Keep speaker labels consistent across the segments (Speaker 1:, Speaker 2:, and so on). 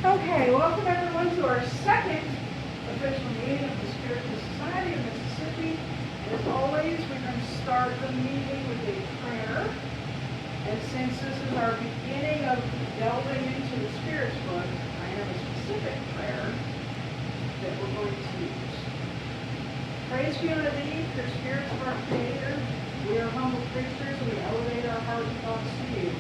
Speaker 1: Okay, welcome everyone to our second official meeting of the Spiritist Society of Mississippi. As always, we're going to start the meeting with a prayer. And since this is our beginning of delving into the Spirit's book, I have a specific prayer that we're going to use. Praise be unto thee, the spirits of our Creator. We are humble creatures, and we elevate our heart and thoughts to you.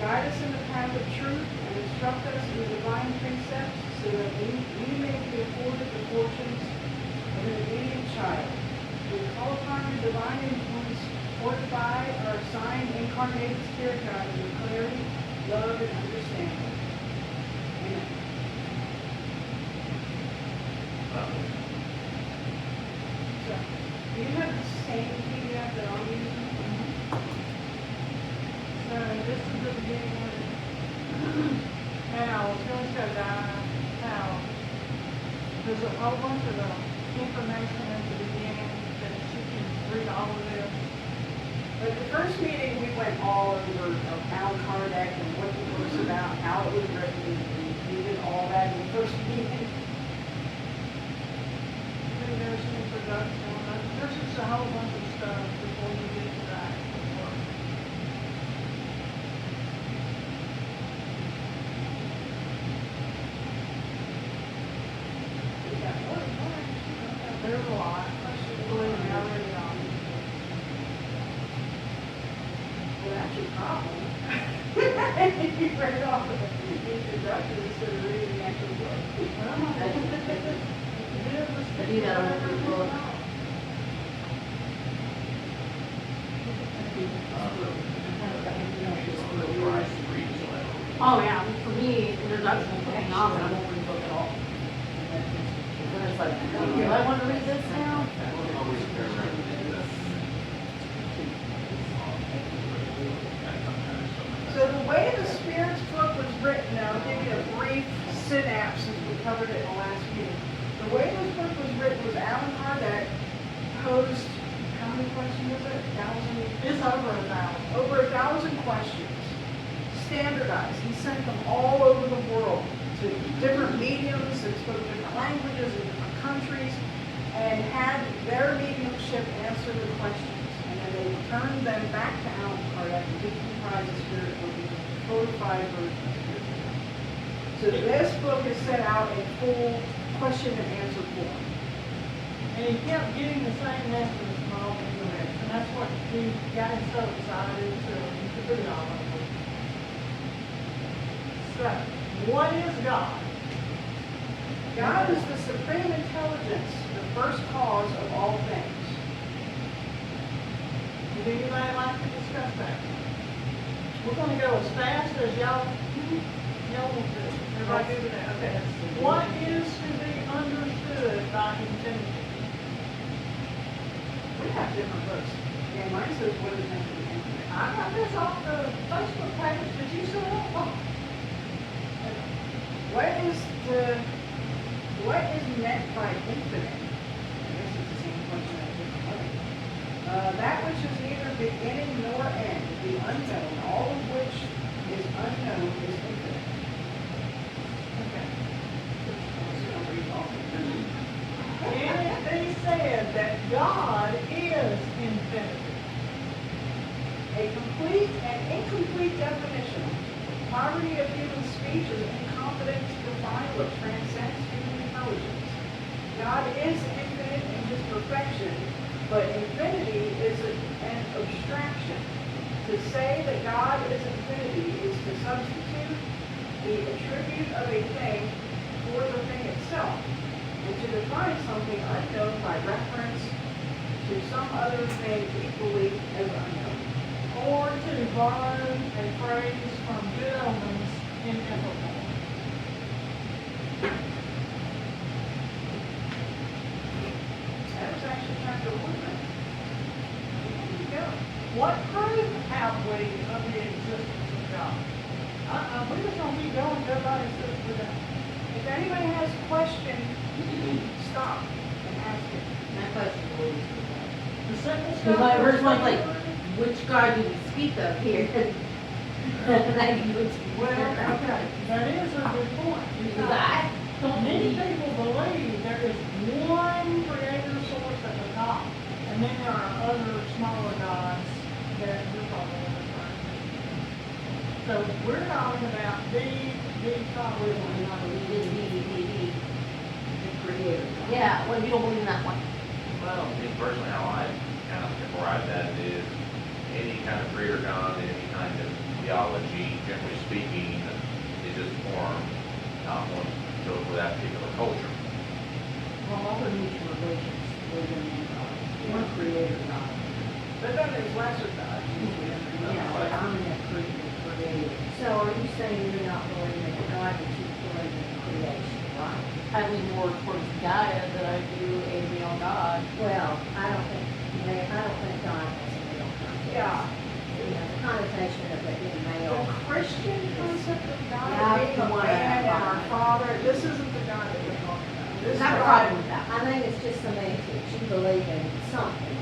Speaker 1: Guide us in the path of truth and instruct us in the divine precepts so that we may be afforded the fortunes of an obedient child. We call upon your divine influence, fortify our assigned incarnated spirit guide with clarity, love, and understanding. Amen. So, do you have the same PDF that I'm using?
Speaker 2: So this is the beginning of how it's going to show how there's a whole bunch of information at the beginning that you can read all of this.
Speaker 1: But the first meeting, we went all over Allan Kardec and what the book's about, how it was written, and we did all that in the first meeting.
Speaker 2: Then there's an introduction. There's just a whole bunch of stuff before you get to the actual work.
Speaker 1: We got more than one.
Speaker 2: There's a lot. Believe me, I read it all.
Speaker 1: Well, that's your problem. You read it off of the introduction instead of reading the actual book.
Speaker 3: I do that on every book. Oh yeah, for me, introduction is hang on, but I won't read the book at all. And then it's like, do I want to read this now?
Speaker 1: So the way the Spirit's book was written, I'll give you a brief synapse since we covered it in the last meeting. The way this book was written was Allan Kardec posed, how many questions was it? 1,000?
Speaker 2: It's over 1,000.
Speaker 1: Over 1,000 questions. Standardized. He sent them all over the world to different mediums that spoke different languages in different countries and had their mediumship answer the questions. And then they returned them back to Allan Kardec and he comprised the Spirit book into a codified version of Spirit book. So this book is set out in full question and answer form.
Speaker 2: And he kept getting the same answers from all the directions. And that's what he got him so excited to put it all over. So, what is God?
Speaker 1: God is the supreme intelligence, the first cause of all things.
Speaker 2: Would anybody like to discuss that? We're going to go as fast as y'all want to. Everybody good with that? Okay. What is to be understood by infinity?
Speaker 1: We have different books. Yeah, mine says what is meant to be infinite.
Speaker 2: I got this off the Facebook page that you set up.
Speaker 1: What is meant by infinite? I guess it's the same question at a different level. That which is neither beginning nor end, the unknown, all of which is unknown is infinite.
Speaker 2: Okay.
Speaker 1: I'm just gonna read all of it.
Speaker 2: Can it be said that God is infinity?
Speaker 1: A complete and incomplete definition. Poverty of human speech is incompetence to define what transcends human intelligence. God is infinite in his perfection, but infinity is an abstraction. To say that God is infinity is to substitute the attribute of a thing for the thing itself, and to define something unknown by reference to some other thing equally as unknown.
Speaker 2: Or to borrow a phrase from good omens in Evermore.
Speaker 1: That was actually chapter 1. There you go.
Speaker 2: What proof have we of the existence of God? We're just going to keep going until everybody says we're done.
Speaker 1: If anybody has a question, stop and ask it.
Speaker 3: My question was,
Speaker 2: The simple stuff.
Speaker 3: because my first one's like, which God do we speak of here? And I go to
Speaker 2: Well, okay, that is a good point. We're talking about the top
Speaker 3: We
Speaker 2: one.
Speaker 3: don't believe in
Speaker 4: The creator.
Speaker 3: Yeah, well, you don't believe in that one.
Speaker 5: Well, me personally, how I kind of categorize that is any kind of creator God, any kind of theology, generally speaking, is just formed, not one built for that particular culture.
Speaker 4: Well, all the mutual religions believe in one God, one creator God.
Speaker 1: But then there's lesser gods.
Speaker 4: Yeah, but I'm in that creator. So are you saying you're not believing in God, but you believe in creation, right?
Speaker 3: I lean more towards Gaia than I do a real God.
Speaker 4: Well, I don't think God has a real concept.
Speaker 1: Yeah.
Speaker 4: You know, the connotation of it being
Speaker 1: The
Speaker 4: male.
Speaker 1: Christian concept of God
Speaker 4: Yeah,
Speaker 1: being
Speaker 4: the
Speaker 1: a
Speaker 4: one
Speaker 1: man and
Speaker 4: I-
Speaker 1: our father, this isn't the God that we're talking about. This
Speaker 3: Not a
Speaker 1: God-
Speaker 3: problem with that.
Speaker 4: I think it's just semantics. You believe in something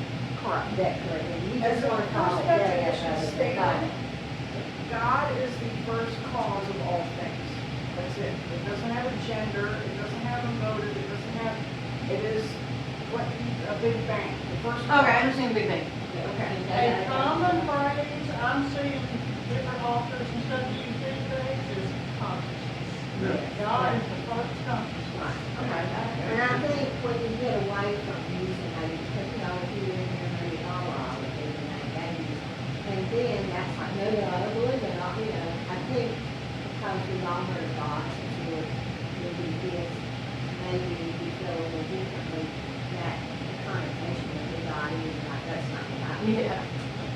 Speaker 3: Correct.
Speaker 4: that created. You
Speaker 1: As
Speaker 4: just
Speaker 1: the
Speaker 4: want to call
Speaker 1: first
Speaker 4: it Gaia
Speaker 1: definition
Speaker 4: rather than
Speaker 1: stated,
Speaker 4: God.
Speaker 1: God is the first cause of all things. That's it. It doesn't have a gender, it doesn't have a motive, it is what, a big bang, the first.
Speaker 3: Okay, I understand the big thing.
Speaker 2: A common phrase I'm seeing different authors and stuff use these days is consciousness. God is the first consciousness.
Speaker 3: Okay.
Speaker 4: And I think when you get away from using maybe technology in there, maybe Allah would be the name they use. And then that's like, no, I don't believe in it, you know. I think because we've all heard of God since we were little kids, maybe we feel a little differently that the connotation of who God is, like, that's not right.
Speaker 3: Yeah.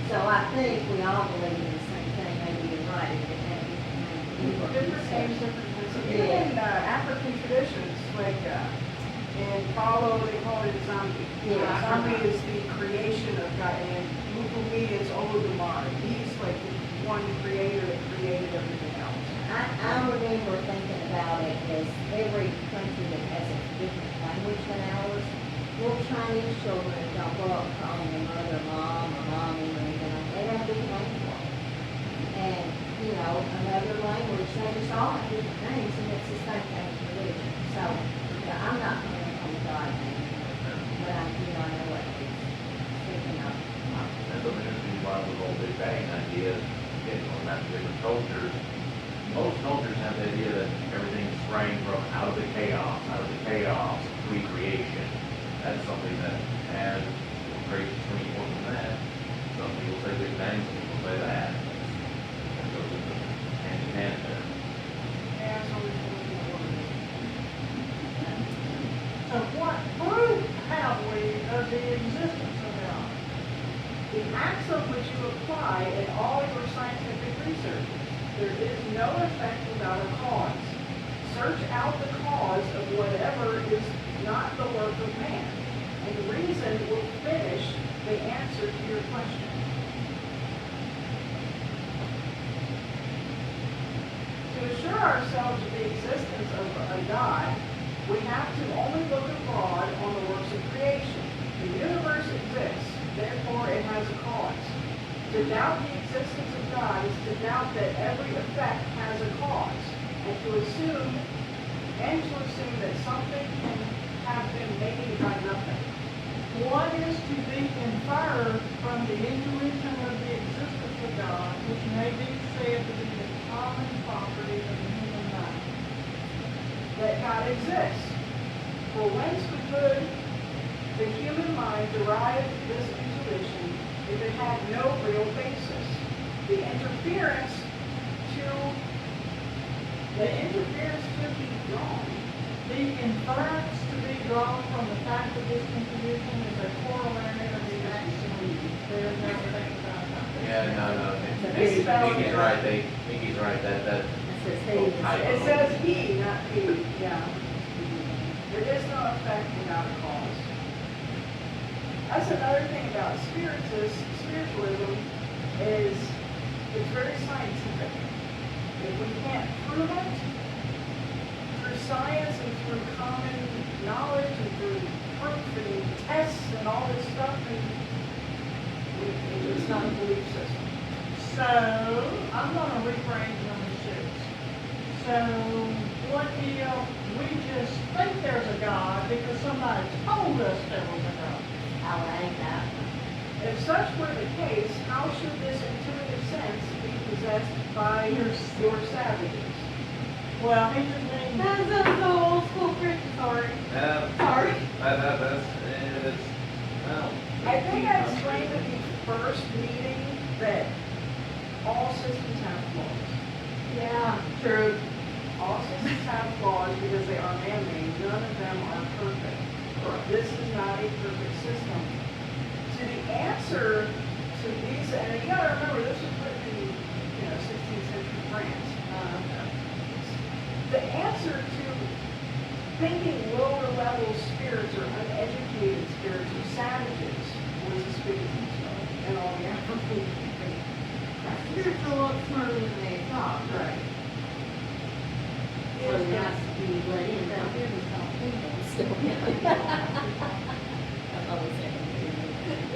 Speaker 4: So I think we all believe in the same thing, maybe you're right, if it had different names.
Speaker 1: Different names, different things.
Speaker 4: Yeah.
Speaker 1: Even in African traditions, like in Palo, they call it Zambi.
Speaker 4: Yeah.
Speaker 1: Zambi is the creation of God, and Mukumi is Olodumare. He's like the one creator that created everything else.
Speaker 4: I remember thinking about it as every country that has a different language than ours, little Chinese children don't grow up calling their mother mom or mommy or anything like that. They have different names for them. And, you know, another language, they just all have different names, and it's the same thing with religion. So, yeah, I'm not going to call God name, but I, you know, I know what he's thinking of.
Speaker 5: That's what interesting about the whole Big Bang idea, getting going back to different cultures. Most cultures have the idea that everything sprang from out of the chaos, pre-creation. That's something that has great between more than that. Some people say Big Bang, some people say that. That goes hand in hand there.
Speaker 1: And so we
Speaker 2: So what proof have we of the existence of God?
Speaker 1: the acts of which you apply in all your scientific research. There is no effect without a cause. Search out the cause of whatever is not the work of man, and reason will finish the answer to your question. To assure ourselves of the existence of a God, we have to only look abroad on the works of creation. The universe exists, therefore it has a cause. To doubt the existence of God is to doubt that every effect has a cause, and to assume that something can have been made by nothing.
Speaker 2: What is to be inferred from the intuition of the existence of God, which may be said to be the common property of the human mind?
Speaker 1: That God exists. For whence could the human mind derive this intuition if it had no real basis? The interference to be drawn.
Speaker 2: The inference to be drawn from the fact of this intuition is a corollary of the action. There's no thing about that.
Speaker 5: Yeah, no.
Speaker 1: It's spelled
Speaker 5: Mickey's
Speaker 1: right.
Speaker 5: right, Mickey's right, that.
Speaker 4: It says he.
Speaker 1: It says he, not he, yeah. There is no effect without a cause. That's another thing about spiritualism is it's very scientific. If we can't prove it through science and through common knowledge and through proof and tests and all this stuff, then it's not a belief system.
Speaker 2: So, I'm gonna rephrase number 6. So, what if we just think there's a God because somebody told us there was a God?
Speaker 3: I'll add that.
Speaker 1: If such were the case, how should this intuitive sense be possessed by your savages.
Speaker 2: Well, he just means.
Speaker 3: That's so old school Christian, sorry. Sorry.
Speaker 5: That's, well.
Speaker 1: I think I explained at the first meeting that all systems have flaws.
Speaker 3: Yeah, true.
Speaker 1: All systems have flaws because they are man-made. None of them are perfect. This is not a perfect system. So the answer to these, and you gotta remember, this was written in, 16th century France. The answer to thinking lower level spirits or uneducated spirits or savages was the Spiritism and all the African
Speaker 3: Spiritual look smarter than they thought.
Speaker 1: Right.
Speaker 3: So it has to be let in down here and stop thinking still. That's all we say.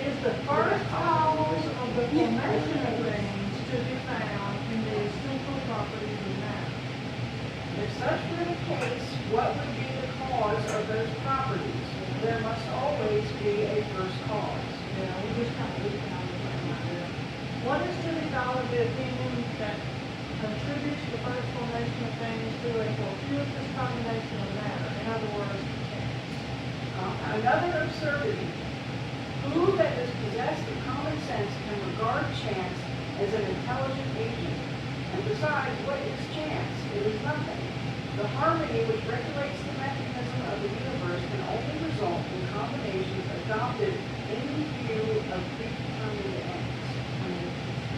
Speaker 2: Is the first cause of the formation of things to be found in the essential properties of matter.
Speaker 1: If such were the case, what would be the cause of those properties? There must always be a first cause.
Speaker 2: Yeah, we just kind of like that. What is to be thought of the opinion that attributes the first formation of things to a fortuitous combination of matter? In other words, chance.
Speaker 1: Another absurdity. Who that is possessed of common sense can regard chance as an intelligent agent? And besides, what is chance? It is nothing. The harmony which regulates the mechanism of the universe can only result in combinations adopted in view of predetermined ends.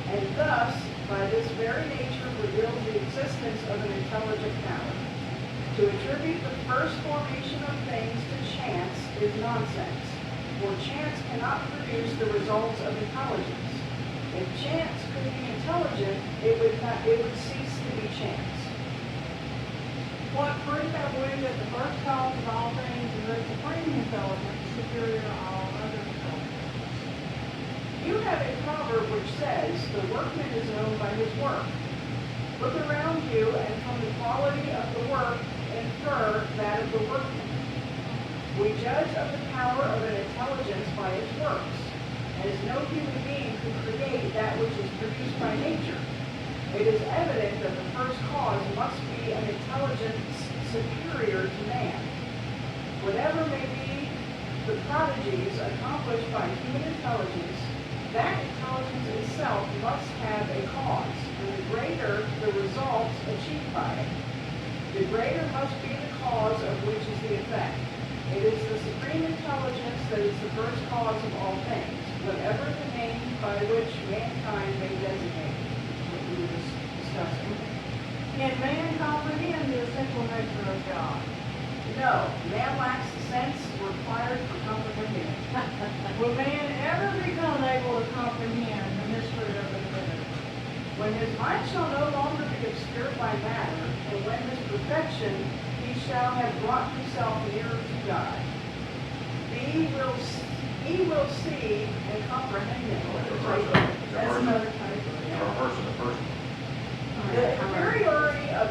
Speaker 1: And thus, by this very nature, reveals the existence of an intelligent power. To attribute the first formation of things to chance is nonsense, for chance cannot produce the results of intelligence. If chance could be intelligent, it would cease to be chance.
Speaker 2: What proof have we that the first cause of all things is a supreme intelligence superior to all other intelligences?
Speaker 1: You have a proverb which says, the workman is known by his work. Look around you, and from the quality of the work, infer that of the workman. We judge of the power of an intelligence by its works, as no human being could create that which is produced by nature. It is evident that the first cause must be an intelligence superior to man. Whatever may be the prodigies accomplished by human intelligence, that intelligence itself must have a cause, and the greater the results achieved by it, the greater must be the cause of which is the effect. It is the supreme intelligence that is the first cause of all things, whatever the name by which mankind may designate it, what we were just discussing.
Speaker 2: Can man comprehend the essential nature of God?
Speaker 1: No, man lacks the sense required for comprehending it.
Speaker 2: Will man ever become able to comprehend the mystery of the divinity?
Speaker 1: When his mind shall no longer be obscured by matter, and when his perfection he shall have brought himself nearer to God, he will see and comprehend him. That's another type of
Speaker 5: The first one.
Speaker 1: The inferiority of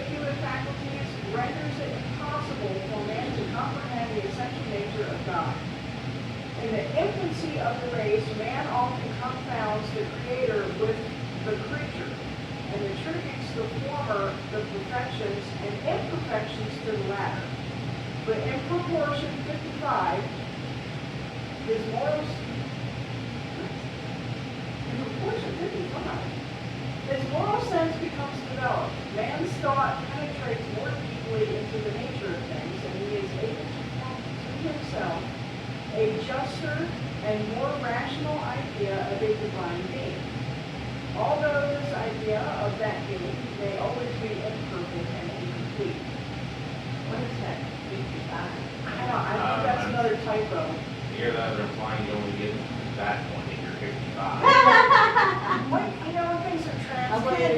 Speaker 1: human faculties, renders it impossible for man to comprehend the essential nature of God. In the infancy of the race, man often confounds the Creator with the creature, and attributes the former the perfections and imperfections to the latter. But in proportion 55, his morals, in proportion 55, his moral sense becomes developed. Man's thought penetrates more deeply into the nature of things, and he is able to form to himself a juster and more rational idea of a divine being. Although this idea of that being may always be imperfect and incomplete. What is that? 55? I think that's another typo.
Speaker 5: Here, the other implying you only get that one if you're 55.
Speaker 1: What, when things are translated,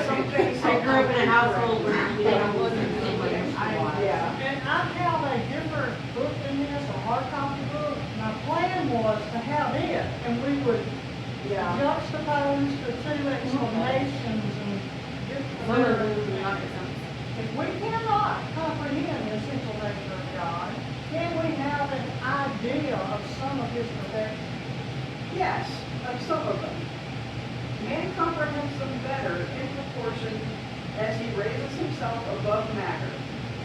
Speaker 1: some things
Speaker 3: I grew up in a household where they wasn't the same way
Speaker 1: yeah.
Speaker 2: And I have a different book than this, a hard copy book. My plan was to have it, and we would
Speaker 1: Yeah.
Speaker 2: juxtapose the two explanations and
Speaker 3: One of
Speaker 2: different.
Speaker 3: those is not the same.
Speaker 2: If we cannot comprehend the essential nature of God, can we have an idea of some of his perfections?
Speaker 1: Yes, of some of them. Man comprehends them better in proportion as he raises himself above matter.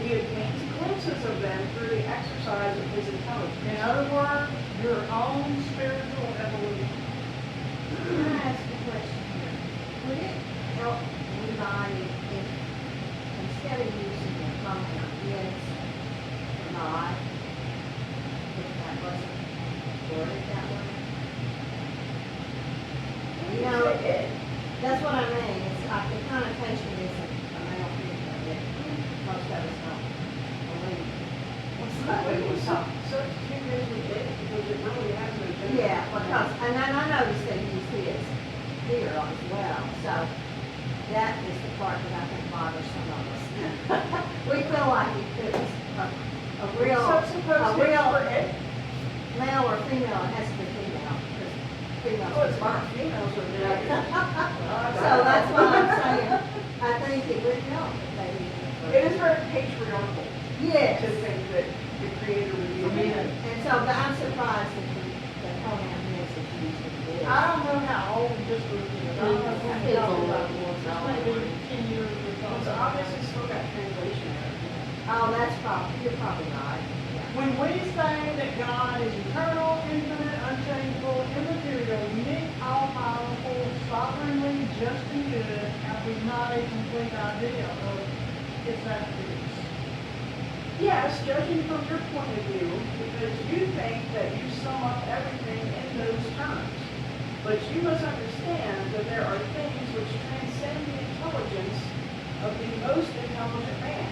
Speaker 1: He obtains glimpses of them through the exercise of his
Speaker 2: In
Speaker 1: intelligence.
Speaker 2: other words, your own spiritual evolution.
Speaker 4: Can I ask a question here? Would it help anybody if, instead of using the pronoun is or not, if that wasn't worded that way? You know, that's what I mean, it's like the connotation isn't a male female, that most of us don't believe.
Speaker 1: But it was substitute as we did, because it really has no gender.
Speaker 4: Yeah, because, and then I noticed they use his here as well, so that is the part that I think bothers some of us. We feel like it was a real,
Speaker 1: For it.
Speaker 4: male or female, it has to be female, because females
Speaker 1: Oh,
Speaker 4: are
Speaker 1: it's
Speaker 4: smart.
Speaker 1: not females are there.
Speaker 4: So that's what I'm saying, I think it would help if they use
Speaker 1: It is very patriarchal
Speaker 4: Yes.
Speaker 1: to think that the creator would be a man.
Speaker 4: And so I'm surprised that the pronoun is used in this.
Speaker 2: I don't know how old this group is. I don't know when
Speaker 3: It's
Speaker 2: y'all
Speaker 3: old.
Speaker 2: about this. Maybe 10 years or
Speaker 1: It's
Speaker 2: something.
Speaker 1: obviously still got translation error.
Speaker 4: Oh, that's probably, you're probably right. Yeah.
Speaker 2: When we say that God is eternal, infinite, unchangeable, immaterial, unique, all-powerful, sovereignly just and good, have we not a complete idea of its attributes?
Speaker 1: Yes, judging from your point of view, because you think that you sum up everything in those terms. But you must understand that there are things which transcend the intelligence of the most intelligent man,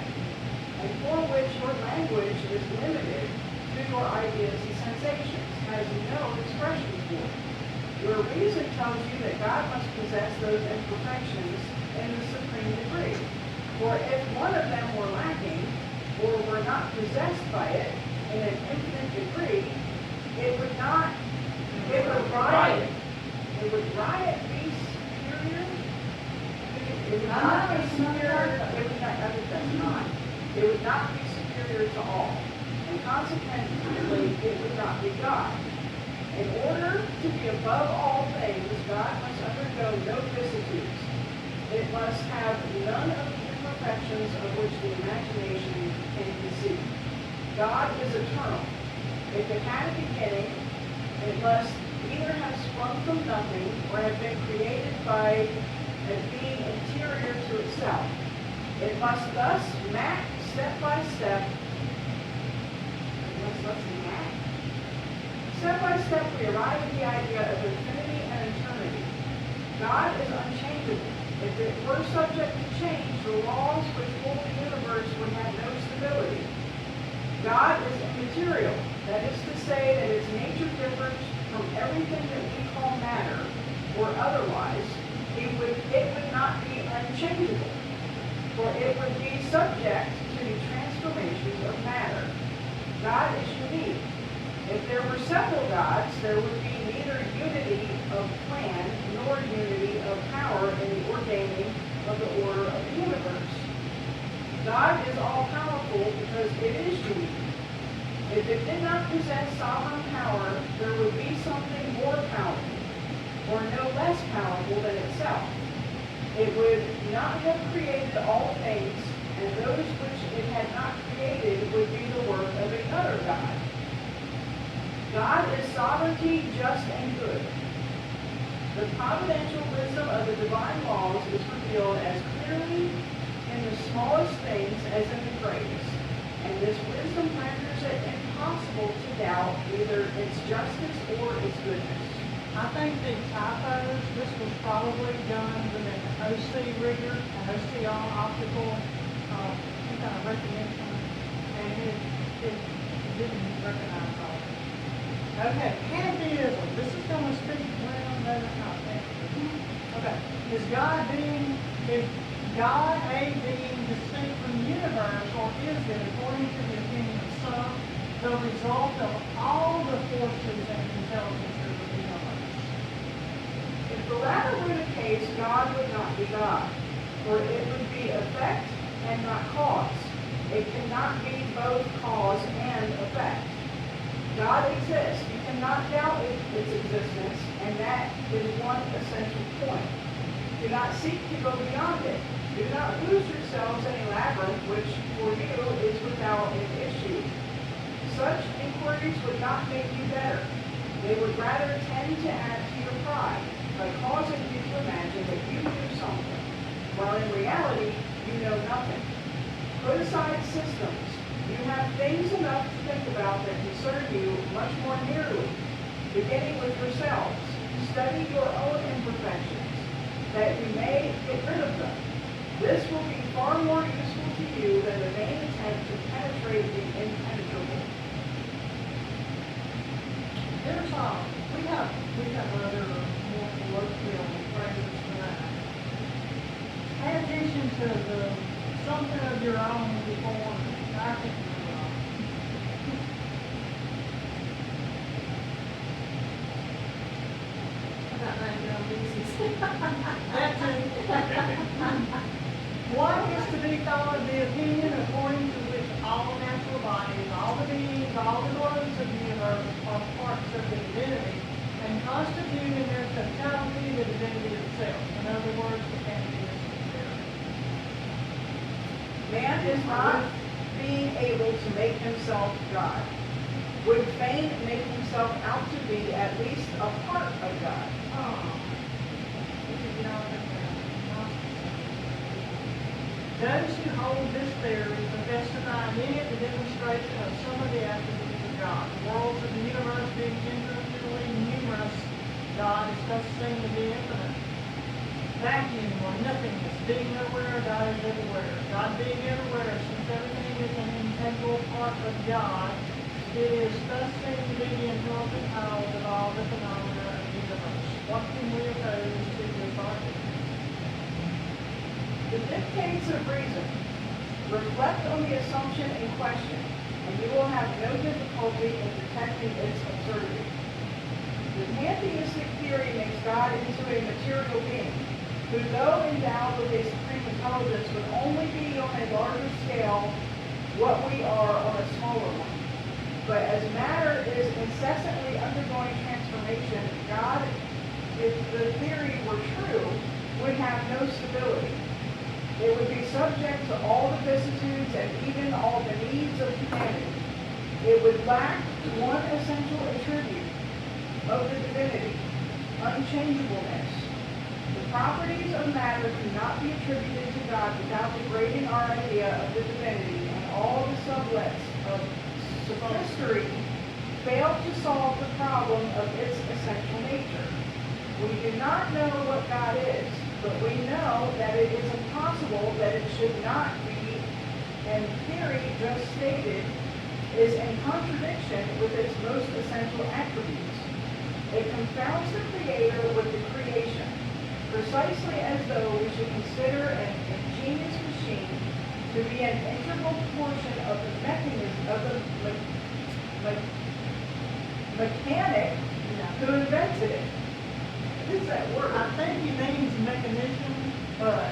Speaker 1: and for which your language is limited to your ideas and sensations, has no expression for. Your reason tells you that God must possess those imperfections in the supreme degree. For if one of them were lacking, or were not possessed by it in an infinite degree, it would riot be superior? It would not be superior, it would not be superior to all, and consequently, it would not be God. In order to be above all things, God must undergo no vicissitudes. It must have none of the imperfections of which the imagination can conceive. God is eternal. If it had a beginning, it must either have sprung from nothing or have been created by a being interior to itself. It must thus map step by step. Step by step, we arrive at the idea of infinity and eternity. God is unchangeable. If it were subject to change, the laws which hold the universe would have no stability. God is immaterial. That is to say that its nature differs from everything that we call matter, or otherwise, it would not be unchangeable, for it would be subject to the transformations of matter. God is unique. If there were several gods, there would be neither unity of plan nor unity of power in the ordaining of the order of the universe. God is all-powerful because it is unique. If it did not possess sovereign power, there would be something more powerful, or no less powerful than itself. It would not have created all things, and those which it had not created would be the work of another God. God is sovereignty, just and good. The providential wisdom of the divine laws is revealed as clearly in the smallest things as in the greatest, and this wisdom renders it impossible to doubt either its justice or its goodness.
Speaker 2: I think the typos, this was probably done with an OC rigger, an OCR optical, some kind of recognition, and it didn't recognize all. Okay, pantheism, this is going to speak, well, no, that's not pantheism. Okay, is God a being distinct from the universe, or is it, according to the opinion of some, the result of all the forces and intelligences of the universe?
Speaker 1: If the latter were the case, God would not be God, for it would be effect and not cause. It cannot be both cause and effect. God exists. You cannot doubt its existence, and that is one essential point. Do not seek to go beyond it. Do not lose yourselves in a labyrinth which for you is without an issue. Such inquiries would not make you better. They would rather tend to add to your pride by causing you to imagine that you knew something, while in reality you know nothing. Put aside systems. You have things enough to think about that concern you much more nearly, beginning with yourselves. Study your own imperfections, that you may get rid of them. This will be far more useful to you than the vain attempt to penetrate the impenetrable.
Speaker 2: There's we have other more colloquial phrases for that. Pay attention to something of your own before acting of your own.
Speaker 3: About that, you know, business.
Speaker 2: That too. What is to be thought of the opinion according to which all natural bodies, all the beings, all the organs of the universe are parts of the divinity and constitute in their totality the divinity itself. In other words, the pantheistic theory.
Speaker 1: Man is not being able to make himself God. Would fain make himself out to be at least a part of God.
Speaker 2: Oh. Those who hold this theory profess to find in it the demonstration of some of the attributes of God. The worlds of the universe being infinitely numerous, God is thus seen to be infinite. Vacuum or nothingness, being nowhere, God is everywhere. God being everywhere, since everything is an integral part of God, it is thus seen to be the intelligent cause of all the phenomena of the universe. What can we oppose to this argument?
Speaker 1: The dictates of reason. Reflect on the assumption in question, and you will have no difficulty in detecting its absurdity. The pantheistic theory makes God into a material being, who though endowed with a supreme intelligence would only be on a larger scale what we are on a smaller one. But as matter is incessantly undergoing transformation, God, if the theory were true, would have no stability. It would be subject to all the vicissitudes and even all the needs of humanity. It would lack one essential attribute of the divinity, unchangeableness. The properties of matter cannot be attributed to God without degrading our idea of the divinity, and all the sublets of sophistry fail to solve the problem of its essential nature. We do not know what God is, but we know that it is impossible that it should not be, and theory just stated is in contradiction with its most essential attributes. It confounds the Creator with the creation, precisely as though we should consider an ingenious machine to be an integral portion of the mechanism of the mechanic who invented it. What is that word?
Speaker 2: I think he means mechanism, but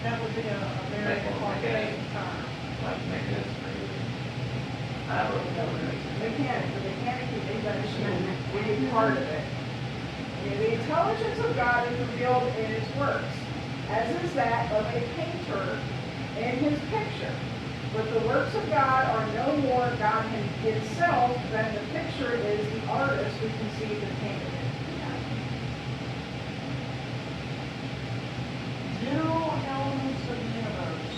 Speaker 2: that would be a very complicated term.
Speaker 5: Like mechanism. I have a
Speaker 1: Mechanic, the mechanic who made that machine, we part of it. The intelligence of God is revealed in his works, as is that of a painter in his picture. But the works of God are no more God himself than the picture is the artist who conceived and painted it.
Speaker 2: General elements of the universe.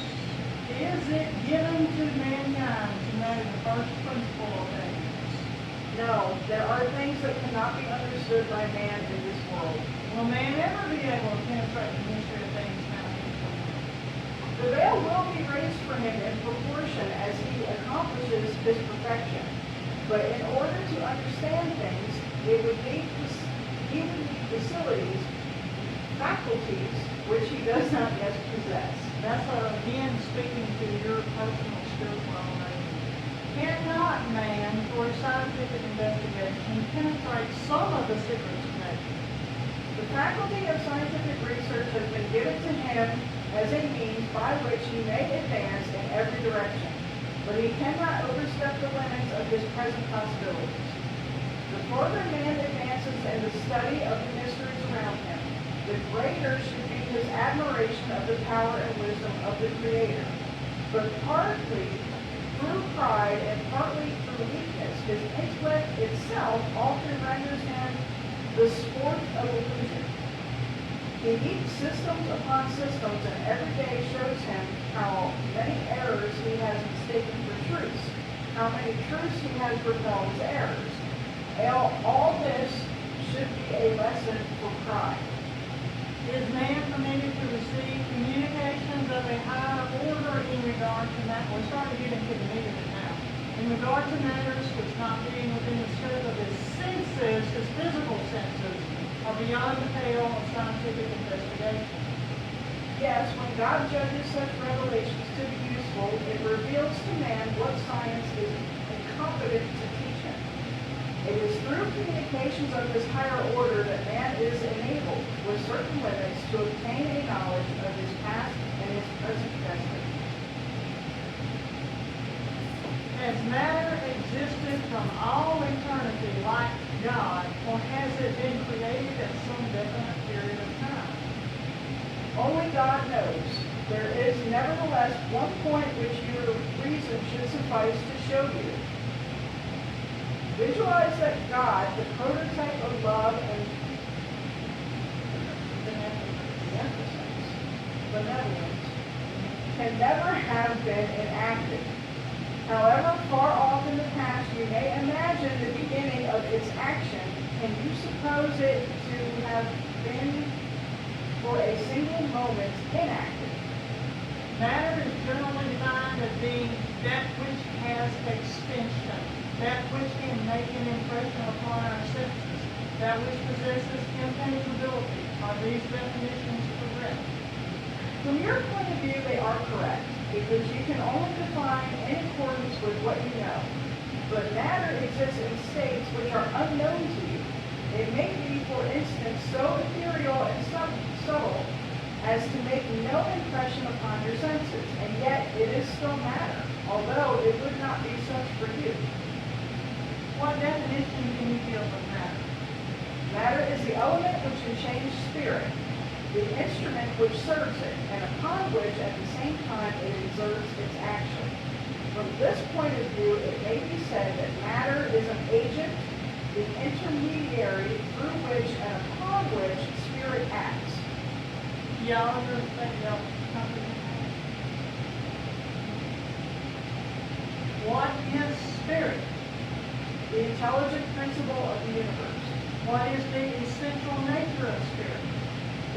Speaker 2: Is it given to mankind to know the first principle of things?
Speaker 1: No, there are things that cannot be understood by man in this world.
Speaker 2: Will man ever be able to penetrate the mystery of things now?
Speaker 1: The veil will be raised for him in proportion as he accomplishes his perfection. But in order to understand things, he would need facilities, faculties, which he does not yet possess.
Speaker 2: That's again speaking to your personal spiritual awakening. Cannot man, for scientific investigation, penetrate some of the secrets of nature?
Speaker 1: The faculty of scientific research has been given to him as a means by which he may advance in every direction. but he cannot overstep the limits of his present possibilities. The further man advances in the study of the mysteries around him, the greater should be his admiration of the power and wisdom of the Creator. But partly through pride and partly through weakness, his intellect itself often renders him the sport of illusion. He meets systems upon systems, and every day shows him how many errors he has mistaken for truths, how many truths he has repelled as errors. All this should be a lesson for pride.
Speaker 2: Is man permitted to receive communications of a higher order in regard to that? We're starting to get into the meat of it now. In regard to matters which, not being within the scope of his senses, his physical senses, are beyond the pale of scientific investigation.
Speaker 1: Yes, when God judges such revelations to be useful, it reveals to man what science is incompetent to teach him. It is through communications of this higher order that man is enabled, with certain limits, to obtain a knowledge of his past and his present destiny.
Speaker 2: Has matter existed from all eternity like God, or has it been created at some definite period of time?
Speaker 1: Only God knows. There is nevertheless one point which your reason should suffice to show you. Visualize that God, the prototype of love and benevolence, can never have been enacted. However far off in the past you may imagine the beginning of its action, can you suppose it to have been for a single moment inactive?
Speaker 2: Matter is generally defined as being that which has extension, that which can make an impression upon our senses, that which possesses impenetrability. Are these definitions correct?
Speaker 1: From your point of view, they are correct, because you can only define in accordance with what you know. But matter exists in states which are unknown to you. It may be, for instance, so ethereal and subtle as to make no impression upon your senses, and yet it is still matter, although it would not be such for you.
Speaker 2: What definition can you give of matter?
Speaker 1: Matter is the element which can change spirit, the instrument which serves it, and upon which at the same time it exerts its action. From this point of view, it may be said that matter is an agent, the intermediary through which and upon which spirit acts.
Speaker 2: Y'all understand? Y'all comprehend? What is spirit?
Speaker 1: The intelligent principle of the universe.
Speaker 2: What is the essential nature of spirit?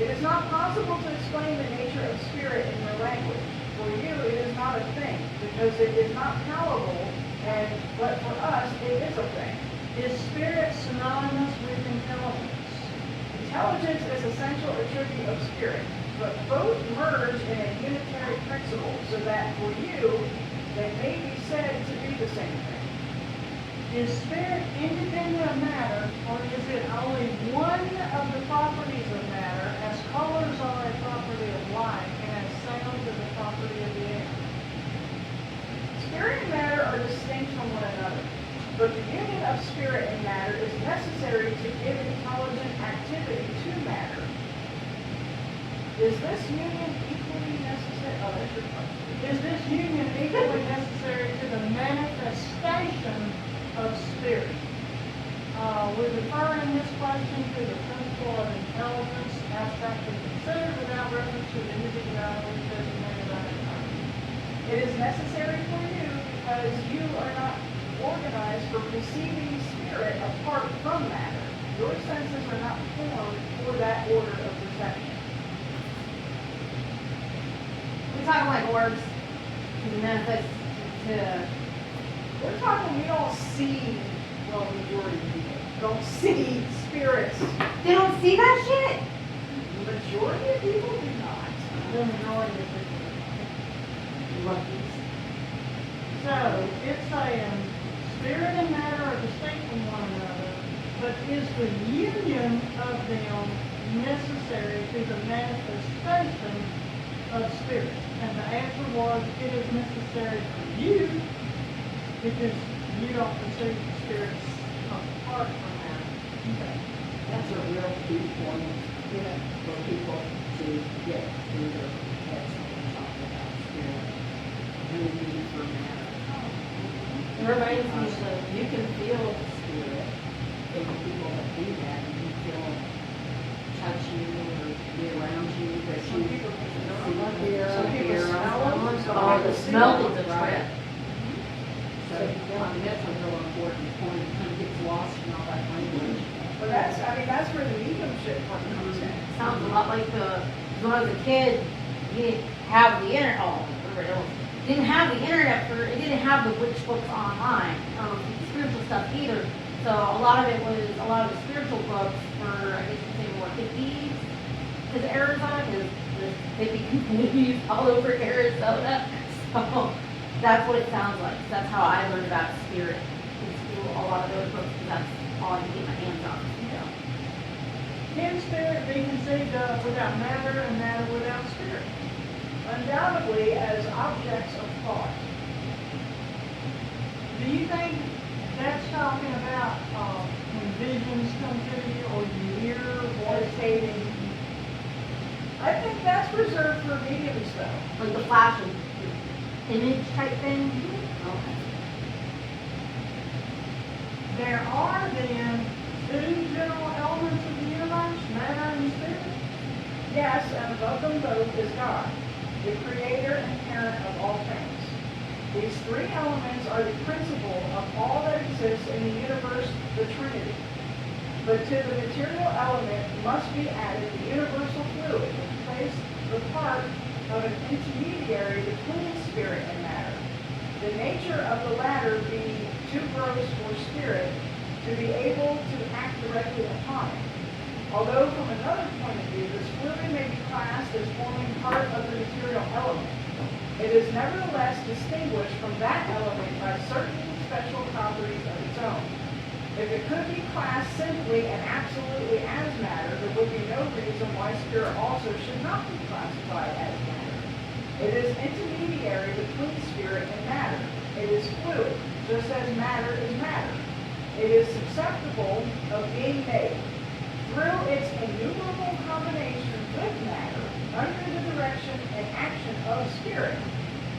Speaker 1: It is not possible to explain the nature of spirit in your language. For you, it is not a thing, because it is not palatable, but for us, it is a thing.
Speaker 2: Is spirit synonymous with intelligence?
Speaker 1: Intelligence is essential attribute of spirit, but both merge in a unitary principle, so that for you, they may be said to be the same thing.
Speaker 2: Is spirit independent of matter, or is it only one of the properties of matter, as colors are a property of light and as sound is a property of the air?
Speaker 1: Spirit and matter are distinct from one another, but the union of spirit and matter is necessary to give intelligent activity to matter. Is this union equally necessary? Oh, that's your question.
Speaker 2: Is this union equally necessary to the manifestation of spirit? We refer in this question to the principle of intelligence abstractly considered without reference to the individuality designated by the term.
Speaker 1: It is necessary for you because you are not organized for perceiving spirit apart from matter. Your senses are not formed for that order of perception.
Speaker 3: We're talking like orbs to manifest to.
Speaker 1: We're talking we don't see, well, the majority of people don't see spirits.
Speaker 3: They don't see that shit?
Speaker 1: The majority of people do not.
Speaker 3: The majority of people. Lucky.
Speaker 2: So, it's saying spirit and matter are distinct from one another, but is the union of them necessary to the manifestation of spirit? And the answer was, it is necessary for you Because you don't perceive the spirits apart from that.
Speaker 4: Okay. That's a real key point, for people to get through their heads when we're talking about spirit. And the need for matter.
Speaker 3: It reminds me that you can feel the spirit in the people that do that, and you feel them touch you or be around you, but
Speaker 1: Some
Speaker 3: you
Speaker 1: people think they don't.
Speaker 3: hear
Speaker 1: Some
Speaker 3: them,
Speaker 1: people
Speaker 3: hear them.
Speaker 1: smell them, some
Speaker 3: Oh, the
Speaker 1: people see
Speaker 3: smell
Speaker 1: them.
Speaker 3: is a trip.
Speaker 4: So, I mean, that's a real important point, it kind of gets lost in all that language.
Speaker 1: But that's where the mediumship part comes in.
Speaker 3: Sounds a lot like when I was a kid, you didn't have the internet, didn't have the internet it didn't have the witch books online, spiritual stuff either. So a lot of the spiritual books were, I guess you say, more hippies, because Arizona is this hippie communities all over Arizona. So that's what it sounds like. That's how I learned about spirit in school. A lot of those books, because that's all I could get my hands on.
Speaker 2: Can spirit be conceived of without matter and matter without spirit?
Speaker 1: Undoubtedly as objects of thought.
Speaker 2: Do you think that's talking about when visions come to you or you hear voices?
Speaker 1: Meditating. I think that's reserved for mediums though.
Speaker 3: Like the flash of image type thing. Okay.
Speaker 2: There are then two general elements of the universe, matter and spirit.
Speaker 1: Yes, and above them both is God, the creator and parent of all things. These three elements are the principle of all that exists in the universe, the Trinity. But to the material element must be added the universal fluid, which plays the part of an intermediary between spirit and matter. The nature of the latter being too gross for spirit to be able to act directly upon it. Although from another point of view, this fluid may be classed as forming part of the material element, it is nevertheless distinguished from that element by certain special properties of its own. If it could be classed simply and absolutely as matter, there would be no reason why spirit also should not be classified as matter. It is intermediary between spirit and matter. It is fluid, just as matter is matter. It is susceptible of being made through its innumerable combination with matter under the direction and action of spirit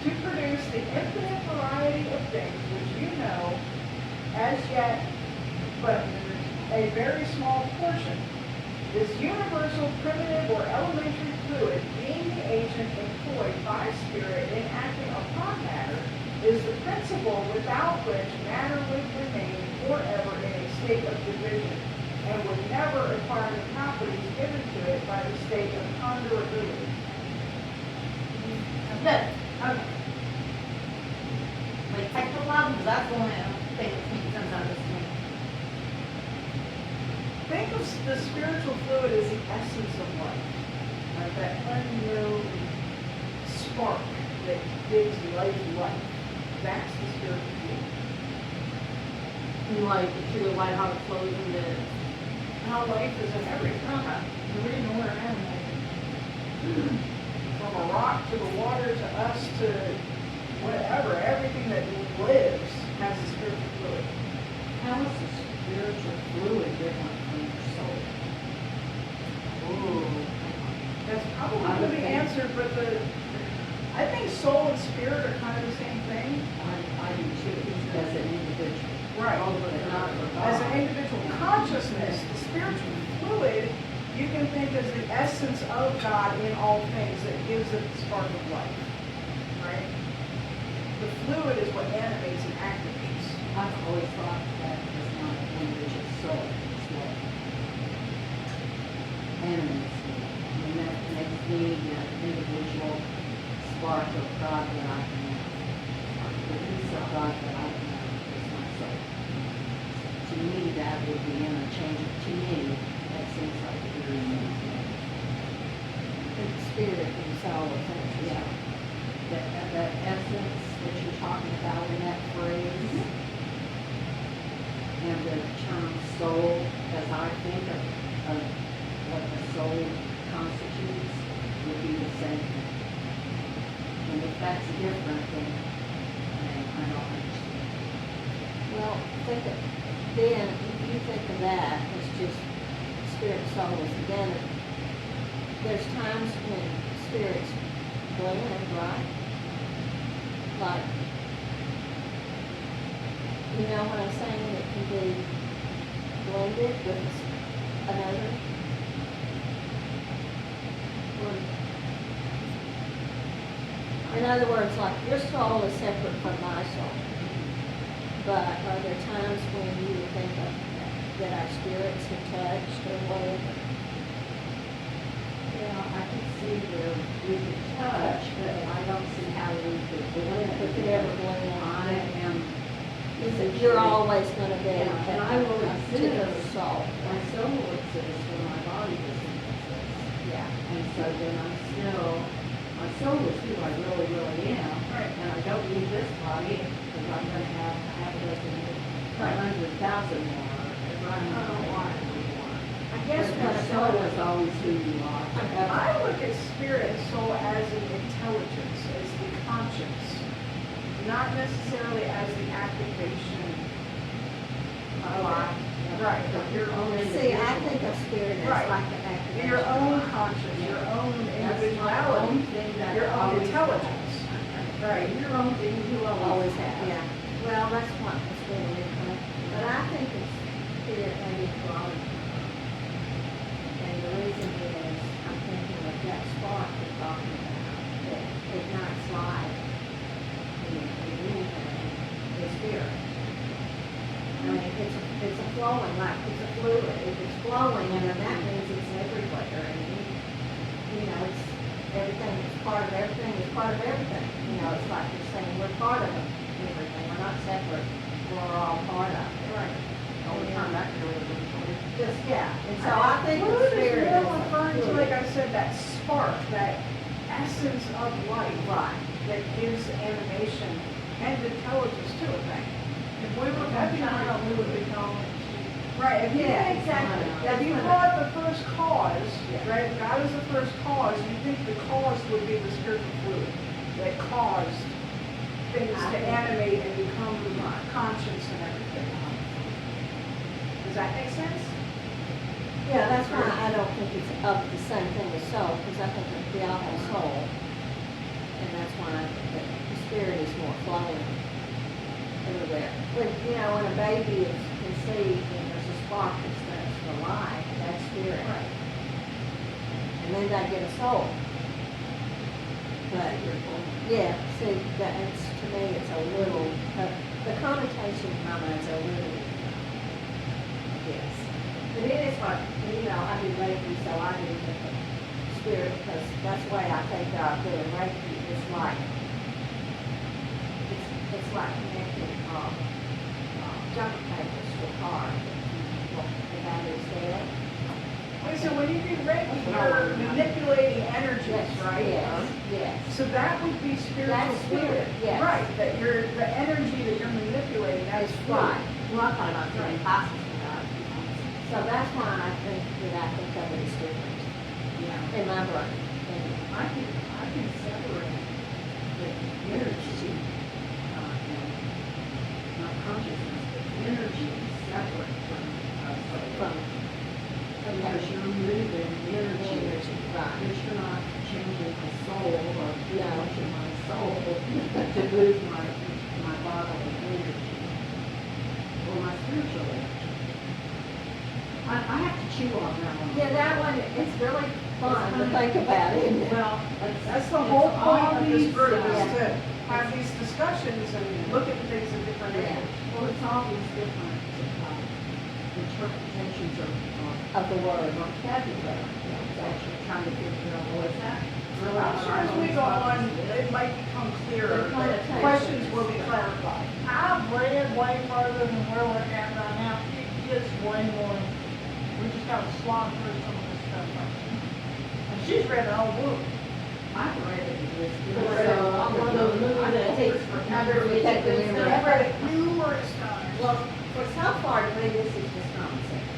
Speaker 1: to produce the infinite variety of things which you know as yet but a very small portion. This universal primitive or elementary fluid being the agent employed by spirit in acting upon matter is the principle without which matter would remain forever in a state of division and would never acquire the properties given to it by the state of ponderability.
Speaker 3: Good. Okay. Like technological, because that's the only thing that makes sense out of this to me.
Speaker 1: Think of the spiritual fluid as the essence of life, right? That unknown spark that gives life. That's the spiritual fluid.
Speaker 3: And like the tree of life, how it flows into.
Speaker 1: How life is in everything.
Speaker 2: The reason we're animated.
Speaker 1: From a rock to the water to us to whatever, everything that lives has a spiritual fluid.
Speaker 4: How is the spiritual fluid different from your soul?
Speaker 3: Ooh.
Speaker 1: That's probably going to be answered, but I think soul and spirit are kind of the same thing.
Speaker 4: I do too, as an individual.
Speaker 1: Right.
Speaker 4: But not for God.
Speaker 1: As an individual consciousness, the spiritual fluid, you can think as the essence of God in all things that gives it the spark of life. Right? The fluid is what animates and activates.
Speaker 4: I've always thought that was not an individual soul, it's what animates me. And that makes me an individual spark of God that I can have. The peace of God that I can have is my soul. To me, that would be interchangeable. To me, that seems like a very interchangeable. The spirit and soul, essentially. Yeah. That essence that you're talking about in that phrase, and the term soul, as I think of what the soul constitutes, would be the same thing. And if that's different, then I don't understand. Well, then, if you think of that, it's just spirit, soul is together. There's times when spirits blend, right? Like, you know what I'm saying? It can be blended with another. In other words, like your soul is separate from my soul. But are there times when you would think of that our spirits have touched or whatever?
Speaker 6: Yeah, I can see where we could touch, but I don't see how we could blend.
Speaker 4: We could ever blend.
Speaker 6: I am,
Speaker 4: You're always gonna be
Speaker 6: Yeah, and I will
Speaker 4: to the
Speaker 6: exist.
Speaker 4: soul.
Speaker 6: my soul exists when my body doesn't exist.
Speaker 4: Yeah.
Speaker 6: And so then I'm still, my soul is who I really, really am.
Speaker 1: Right.
Speaker 6: And I don't need this body because I'm gonna have half a dozen, 100,000 more, if I'm not one.
Speaker 4: I guess
Speaker 6: But
Speaker 4: what
Speaker 6: that
Speaker 4: I
Speaker 6: soul is always who you are.
Speaker 1: I look at spirit and soul as an intelligence, as the conscience, not necessarily as the activation. Right, your own.
Speaker 4: See, I think of spirit as
Speaker 1: Right.
Speaker 4: like an activation.
Speaker 1: Your own conscience, your own individuality, your own intelligence. Right.
Speaker 6: Your own thing you
Speaker 4: Always have, yeah. Well, that's what it's really different. But I think it's spirit maybe for all of them. And the reason is, I'm thinking of that spark we're talking about, that ignites life in anything, is spirit. I mean, it's a flowing, like, it's a fluid. If it's flowing, then that means it's everywhere. And, you know, it's everything, it's part of everything, it's part of everything. You know, it's like you're saying, we're part of everything. We're not separate. We're all part of it.
Speaker 1: Right.
Speaker 2: All the time, that can really be.
Speaker 4: Just, yeah. And so I think the
Speaker 1: Fluid is
Speaker 4: spirit is
Speaker 1: more referring to,
Speaker 4: fluid.
Speaker 1: like I said, that spark, that essence of life.
Speaker 4: Right.
Speaker 1: That gives animation and intelligence to a thing.
Speaker 2: If we were from China, we would become.
Speaker 1: Right, if you
Speaker 4: Yeah,
Speaker 1: think,
Speaker 4: exactly.
Speaker 1: if you brought the first cause, right, if God is the first cause, you think the cause would be the spiritual fluid that caused things to animate and become conscious and everything. Does that make sense?
Speaker 4: Yeah, that's why I don't think it's of the same thing as soul, because I think that we all have soul. And that's why I think that the spirit is more flowing everywhere. When, you know, when a baby is conceived and there's a spark that starts to life, that's spirit. And then they get a soul. But, yeah, see, that, it's, to me, it's a little, the connotation in my mind is a little, yes. But it is like, you know, I do Reiki, so I do think of spirit, because that's the way I think of doing Reiki. It's like, it's like connecting, jump cables to a car. The battery's dead.
Speaker 1: Wait, so when you do Reiki, you're manipulating energies,
Speaker 4: Yes,
Speaker 1: right?
Speaker 4: Yes, yes.
Speaker 1: So that would be spiritual
Speaker 4: That's spirit,
Speaker 1: fluid.
Speaker 4: yes.
Speaker 1: Right, that you're, the energy that you're manipulating, that is fluid.
Speaker 4: Right.
Speaker 3: Well, I'm talking about doing classes for that.
Speaker 4: So that's why I think of it as different
Speaker 6: Yeah.
Speaker 4: in my brain.
Speaker 6: I can separate the energy, and not consciousness, but energy is separate from
Speaker 4: From,
Speaker 6: because you're moving energy.
Speaker 4: right.
Speaker 6: You're not changing my soul or
Speaker 4: No.
Speaker 6: changing my soul to move my bodily energy or my spiritual energy. I have to chew on that one.
Speaker 4: Yeah, that one, it's really fun to think about, isn't it?
Speaker 6: Well,
Speaker 1: That's the whole point of this group, is
Speaker 4: yeah.
Speaker 1: to have these discussions and look at things in different
Speaker 4: Yeah.
Speaker 1: angles.
Speaker 6: well, it's all these different interpretations
Speaker 4: Of the word.
Speaker 6: vocabulary. It's actually trying to figure out, well, is that really?
Speaker 1: I'm sure as we go on, it might become clearer,
Speaker 4: The
Speaker 1: but
Speaker 4: connotation.
Speaker 1: questions will be clarified.
Speaker 2: I've read way further than where we're at right now. It gets way more. We just gotta slog through some of this stuff first. And she's read the whole book.
Speaker 6: I've read it, it's
Speaker 1: read it.
Speaker 6: I'm one of those movies that takes forever to get this
Speaker 1: I've read it numerous times.
Speaker 4: Well, for some part of me, this is just common sense.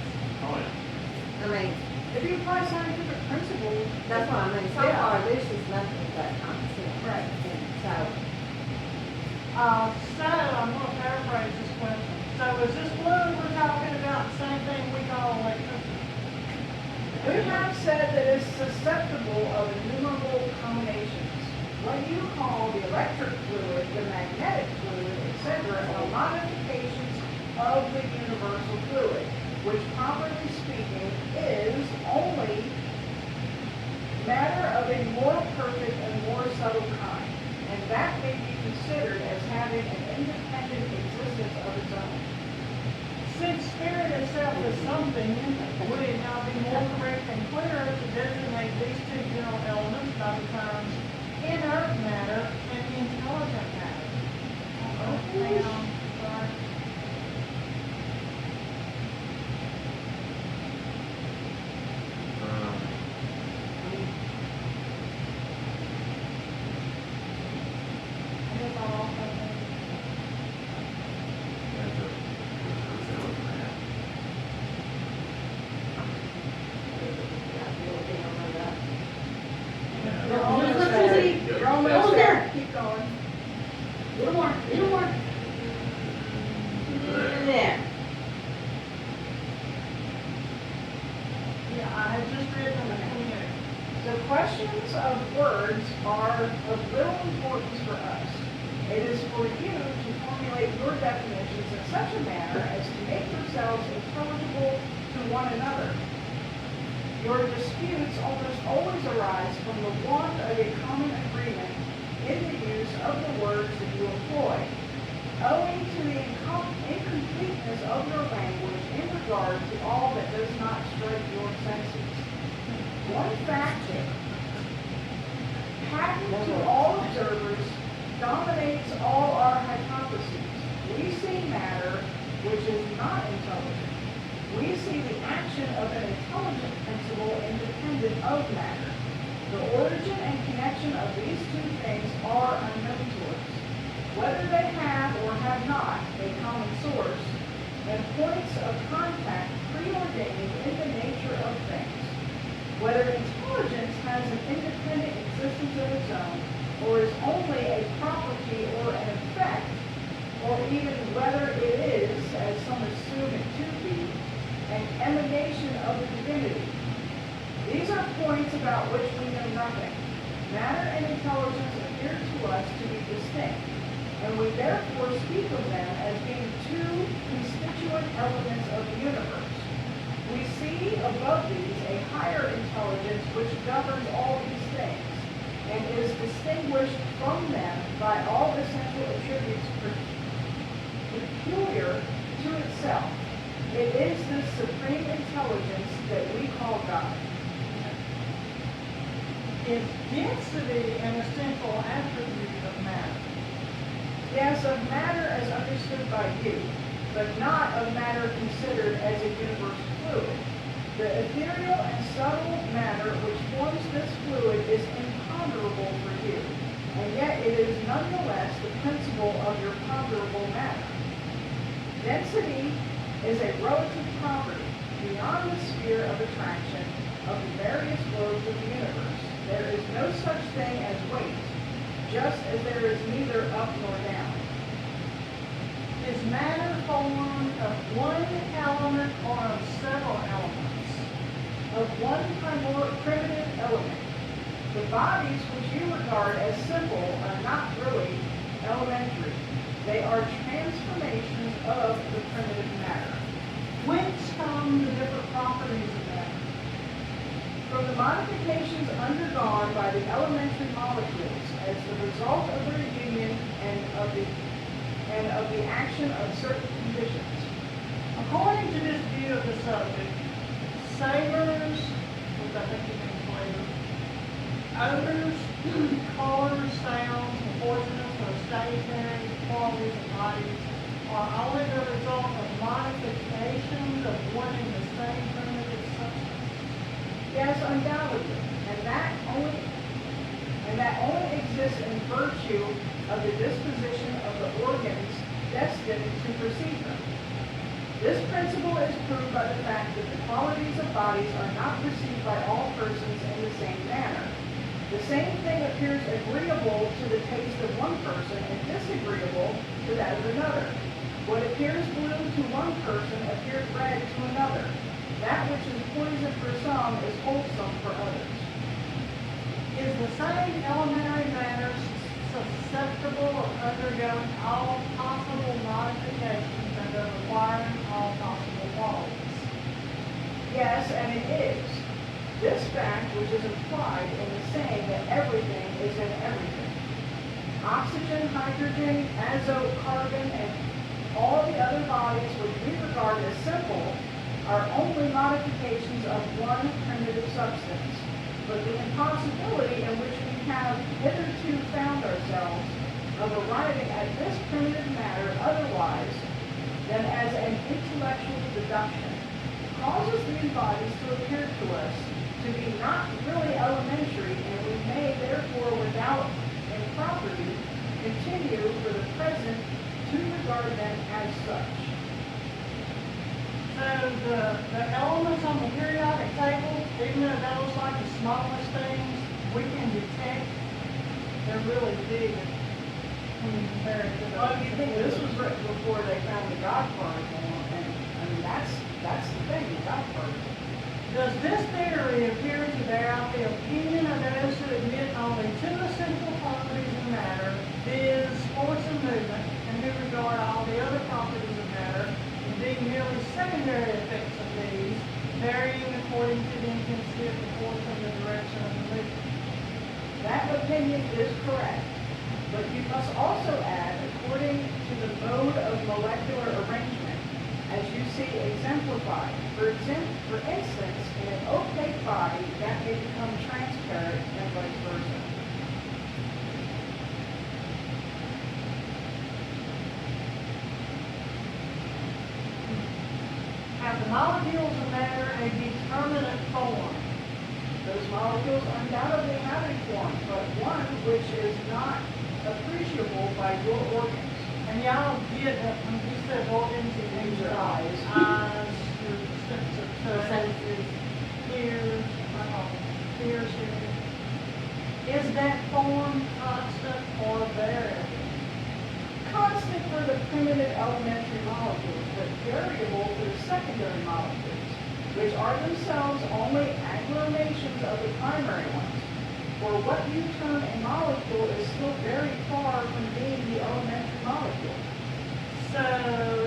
Speaker 5: Oh, yeah.
Speaker 4: I mean,
Speaker 1: If you apply scientific principles,
Speaker 4: that's what I mean, so
Speaker 1: Yeah.
Speaker 4: far, this is nothing but common sense.
Speaker 1: Right.
Speaker 4: And so,
Speaker 2: So I'm gonna paraphrase this question. So is this fluid we're talking about the same thing we call electricity?
Speaker 1: We have said that it's susceptible of innumerable combinations. What you call the electric fluid, the magnetic fluid, etc., are modifications of the universal fluid, which properly speaking is only matter of a more perfect and more subtle kind, and that may be considered as having an independent existence of its own.
Speaker 2: Since spirit itself is something, would it not be more correct and clearer to designate these two general elements by the terms inert matter and intelligent matter? Hang on, sorry. I guess I'll also think.
Speaker 1: You're almost
Speaker 3: Electricity.
Speaker 1: there. You're almost
Speaker 3: Almost
Speaker 1: there.
Speaker 3: there.
Speaker 1: Keep going.
Speaker 3: Little more, little more. There.
Speaker 2: Yeah, I had just read number 28.
Speaker 1: The questions of words are of little importance for us. It is for you to formulate your definitions in such a manner as to make yourselves intelligible to one another. Your disputes almost always arise from the want of a common agreement in the use of the words that you employ, owing to the incompleteness of your language in regard to all that does not strike your senses. One fact, patent to all observers, dominates all our hypotheses. We see matter which is not intelligent. We see the action of an intelligent principle independent of matter. The origin and connection of these two things are unknown to us. Whether they have or have not a common source, and points of contact preordained in the nature of things. Whether intelligence has an independent existence of its own, or is only a property or an effect, or even whether it is, as some assume it to be, an emanation of the divinity. These are points about which we know nothing. Matter and intelligence appear to us to be distinct, and we therefore speak of them as being two constituent elements of the universe. We see above these a higher intelligence which governs all these things, and is distinguished from them by all essential attributes peculiar to itself. It is this supreme intelligence that we call God.
Speaker 2: Is density an essential attribute of matter?
Speaker 1: Yes, of matter as understood by you, but not of matter considered as a universal fluid. The ethereal and subtle matter which forms this fluid is imponderable for you, and yet it is nonetheless the principle of your ponderable matter. Density is a relative property beyond the sphere of attraction of the various globes of the universe. There is no such thing as weight, just as there is neither up nor down.
Speaker 2: Is matter formed of one element or of several elements?
Speaker 1: Of one primitive element. The bodies which you regard as simple are not really elementary. They are transformations of the primitive matter.
Speaker 2: Whence come the different properties of matter?
Speaker 1: From the modifications undergone by the elementary molecules as the result of their union and of the action of certain conditions.
Speaker 2: According to this view of the subject, savors, which I think you mean flavor, odors, colors, sounds, proportions, or salutary qualities of bodies are only the result of modifications of one and the same primitive substance.
Speaker 1: Yes, undoubtedly, and that only exists in virtue of the disposition of the organs destined to perceive them. This principle is proved by the fact that the qualities of bodies are not perceived by all persons in the same manner. The same thing appears agreeable to the taste of one person and disagreeable to that of another. What appears blue to one person appears red to another. That which is poison for some is wholesome for others.
Speaker 2: Is the same elementary matter susceptible of undergoing all possible modifications and of acquiring all possible qualities?
Speaker 1: Yes, and it is. This fact, which is implied in the saying that everything is in everything. Oxygen, hydrogen, azote, carbon, and all the other bodies which we regard as simple are only modifications of one primitive substance. But the impossibility in which we have hitherto found ourselves of arriving at this primitive matter otherwise than as an intellectual deduction causes these bodies to appear to us to be not really elementary, and we may therefore without impropriety continue for the present to regard them as such.
Speaker 2: So the elements on the periodic table, even though those like the smallest things, we can detect they're really big when you compare it to the.
Speaker 1: Well, you think this was written before they found the God particle, and I mean that's the thing, the God particle.
Speaker 2: Does this theory appear to bear out the opinion of those who admit only two essential properties of matter, viz. Force and movement, and who regard all the other properties of matter as being merely secondary effects of these, varying according to the intensity of the force and the direction of the movement?
Speaker 1: That opinion is correct, but you must also add according to the mode of molecular arrangement, as you see exemplified. For instance, in an opaque body, that may become transparent and vice versa.
Speaker 2: Have the molecules of matter a determinate form?
Speaker 1: Those molecules undoubtedly have a form, but one which is not appreciable by your organs.
Speaker 2: And y'all get that when you said organs, you mean your eyes, your sense of touch,
Speaker 3: senses.
Speaker 2: ears, ears here. Is that form constant or variable?
Speaker 1: Constant for the primitive elementary molecules, but variable for the secondary molecules, which are themselves only agglomerations of the primary ones. For what you term a molecule is still very far from being the elementary molecule.
Speaker 2: So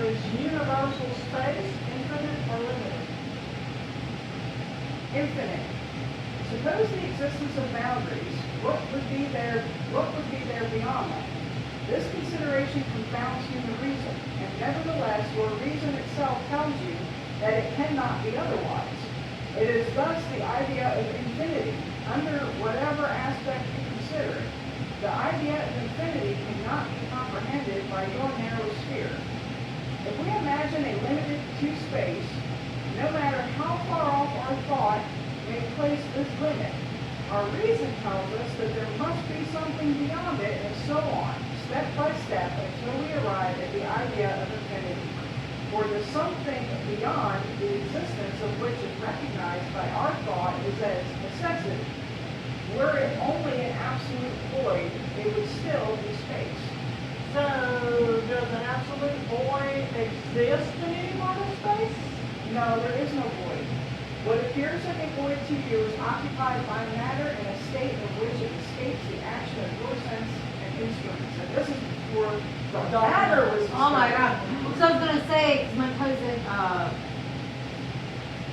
Speaker 2: is universal space infinite or limited?
Speaker 1: Infinite. Suppose the existence of boundaries, what would be there beyond that? This consideration confounds human reason, and nevertheless your reason itself tells you that it cannot be otherwise. It is thus the idea of infinity, under whatever aspect you consider it. The idea of infinity cannot be comprehended by your narrow sphere. If we imagine a limited to space, no matter how far off our thought may place this limit, our reason tells us that there must be something beyond it, and so on, step by step, until we arrive at the idea of infinity. For the something beyond the existence of which is recognized by our thought is as necessity. Were it only an absolute void, it would still be space.
Speaker 2: So does an absolute void exist in any part of space?
Speaker 1: No, there is no void. What appears like a void to you is occupied by matter in a state in which it escapes the action of your sense and instruments. And this is before the matter was
Speaker 3: Oh my
Speaker 1: discovered.
Speaker 3: God. So I was gonna say, 'cause my cousin,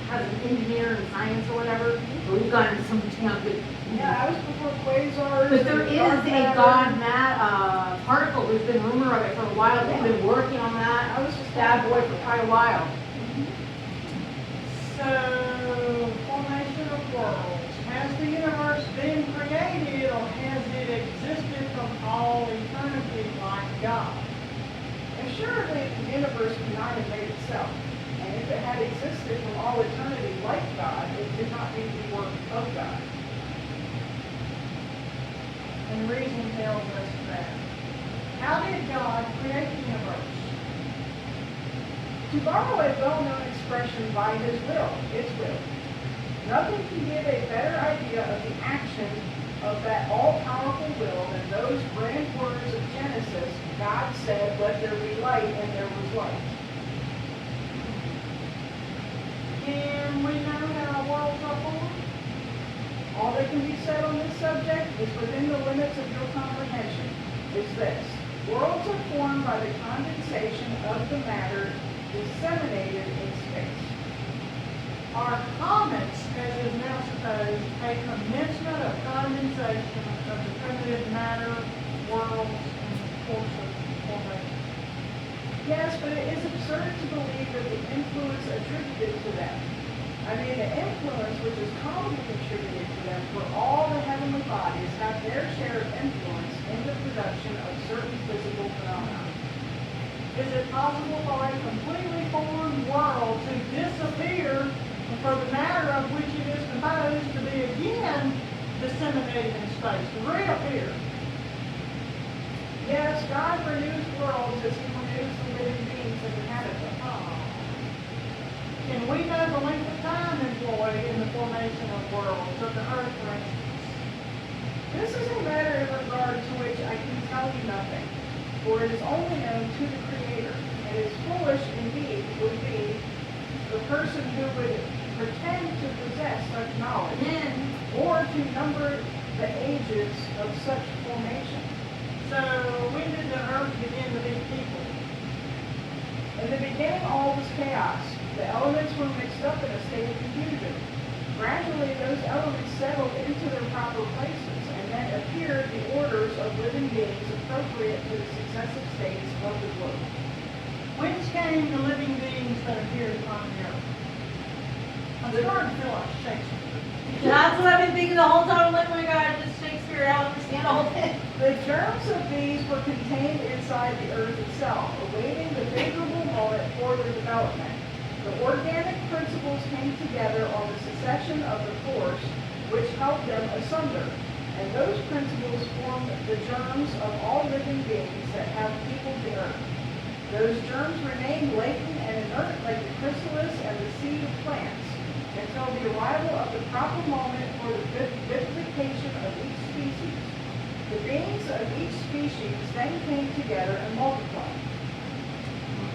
Speaker 3: has an engineer in science or whatever, but we've gotten into some, good.
Speaker 1: Yeah, that was before quasars.
Speaker 3: But there
Speaker 1: and
Speaker 3: is
Speaker 1: dark
Speaker 3: a
Speaker 1: matter.
Speaker 3: particle, there's been rumor of it for a while, they've been working on that,
Speaker 1: I was just
Speaker 3: bad boy for quite a while.
Speaker 2: So, formation of worlds. Has the universe been created or has it existed from all eternity like God?
Speaker 1: Assuredly, the universe could not have made itself. And if it had existed from all eternity like God, it did not need the work of God.
Speaker 2: And reason tells us that. How did God create the universe?
Speaker 1: To borrow a well-known expression, by his will, its will. Nothing can give a better idea of the action of that all-powerful will, and those grand words of Genesis, God said, "Let there be light," and there was light.
Speaker 2: Can we know how worlds are formed?
Speaker 1: All that can be said on this subject is within the limits of your comprehension, is this: worlds are formed by the condensation of the matter disseminated in space.
Speaker 2: Are comets, as is now supposed, a commencement of condensation of the primitive matter, worlds, in the course of formation?
Speaker 1: Yes, but it is absurd to believe that the influence attributed to them, the influence which is commonly contributed to them, for all the heavenly bodies have their share of influence in the production of certain physical phenomena.
Speaker 2: Is it possible for a completely formed world to disappear and for the matter of which it is composed to be again disseminated in space, to reappear?
Speaker 1: Yes, God renews worlds as he renews the living beings that inhabit them.
Speaker 2: Can we know the length of time employed in the formation of worlds, of the earth, for instance?
Speaker 1: This is a matter in regard to which I can tell you nothing, for it is only known to the Creator, and it is foolish indeed would be the person who would pretend to possess such knowledge, or to number the ages of such formation.
Speaker 2: So, when did the earth begin to be people?
Speaker 1: In the beginning all was chaos. The elements were mixed up in a state of confusion. Gradually those elements settled into their proper places, and then appeared the orders of living beings appropriate to the successive states of the globe.
Speaker 2: Whence came the living beings that appeared upon the earth? I'm starting to feel like Shakespeare.
Speaker 3: That's what I've been thinking the whole time. I'm like, oh my God, just Shakespeare, I don't understand the whole thing.
Speaker 1: The germs of these were contained inside the earth itself, awaiting the favorable moment for their development. The organic principles came together on the succession of the force which held them asunder, and those principles formed the germs of all living beings that have peopled the earth. Those germs remain latent and inert like the chrysalis and the seed of plants, until the arrival of the proper moment for the vivification of each species. The beings of each species then came together and multiplied.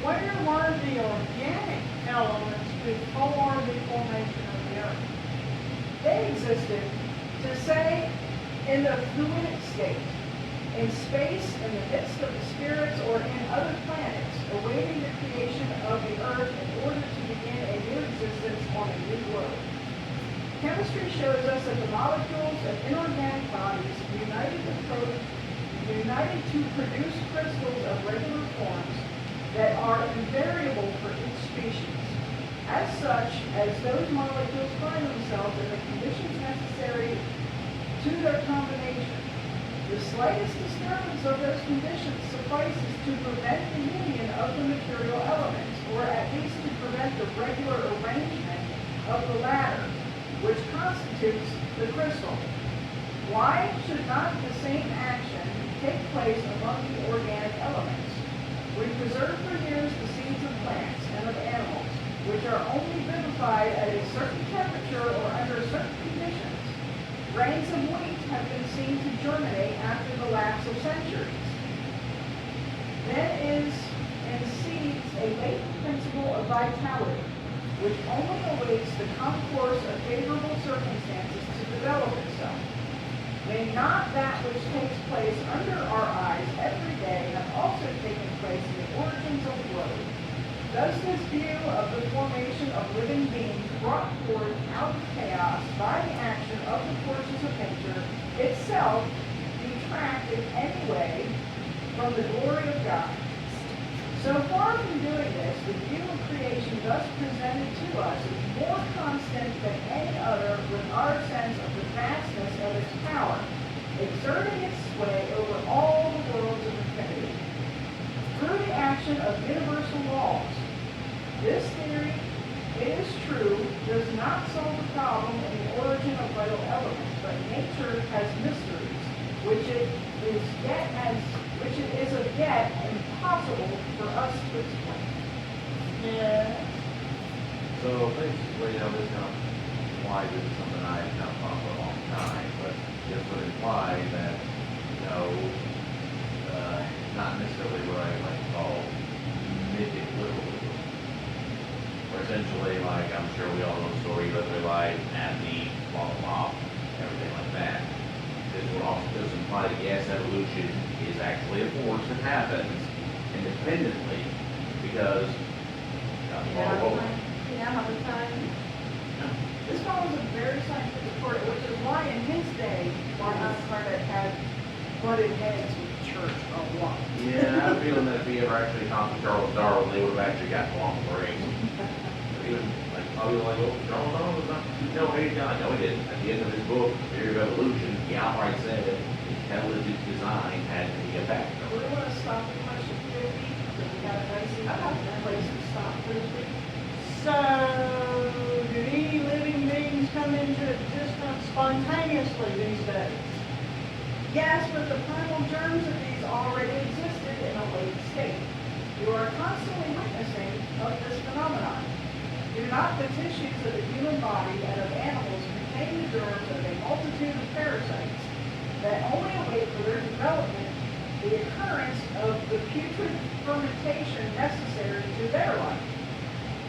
Speaker 2: Where were the organic elements before the formation of the earth?
Speaker 1: They existed, to say, in the fluidic state, in space, in the midst of the spirits, or in other planets, awaiting the creation of the earth in order to begin a new existence on a new globe. Chemistry shows us that the molecules of inorganic bodies united to produce crystals of regular forms that are invariable for each species. As such, as those molecules find themselves in the conditions necessary to their combination, the slightest disturbance of those conditions suffices to prevent the union of the material elements, or at least to prevent the regular arrangement of the latter, which constitutes the crystal. Why should not the same action take place among the organic elements? We preserve for years the seeds of plants and of animals, which are only vivified at a certain temperature or under certain conditions. Grains of wheat have been seen to germinate after the lapse of centuries. Then is in seeds a latent principle of vitality, which only awaits the concourse of favorable circumstances to develop itself. May not that which takes place under our eyes every day have also taken place in the origins of the globe? Does this view of the formation of living beings brought forth out of chaos by the action of the forces of nature itself detract in any way from the glory of God? So far from doing this, the view of creation thus presented to us is more constant than any other with our sense of the vastness of its power, exerting its sway over all the worlds of infinity. Through the action of universal laws. This theory, it is true, does not solve the problem in the origin of vital elements, but nature has mysteries, which it is as yet impossible for us to explain.
Speaker 2: Yeah.
Speaker 5: So basically, this is why this is something I have kind of thought for a long time, but this would imply that, not necessarily what I like to call mythic literalism. Or essentially, like, I'm sure we all know the story, literally like, at the blah, blah, blah, everything like that. This would also just imply that, yes, evolution is actually a force that happens independently, because,
Speaker 1: This follows a very scientific report, which is why in his day, Martin Kardec had butted heads with the church a lot.
Speaker 5: yeah, I have a feeling that if he ever actually talked to Charles Darwin, they would have actually gotten along great. Even, like, probably like, oh, Charles Darwin was not, no, he's not, no, he didn't. At the end of his book, Theory of Evolution, he outright said that intelligent design had to be a factor.
Speaker 1: We want to stop the question 50, because we got a nice place to stop for this week.
Speaker 2: So, do any living beings come into existence spontaneously these days?
Speaker 1: Yes, but the primal germs of these already existed in a late state. You are constantly witnessing of this phenomenon. Do not the tissues of the human body and of animals contain the germs of a multitude of parasites that only await for their development the occurrence of the putrid fermentation necessary to their life?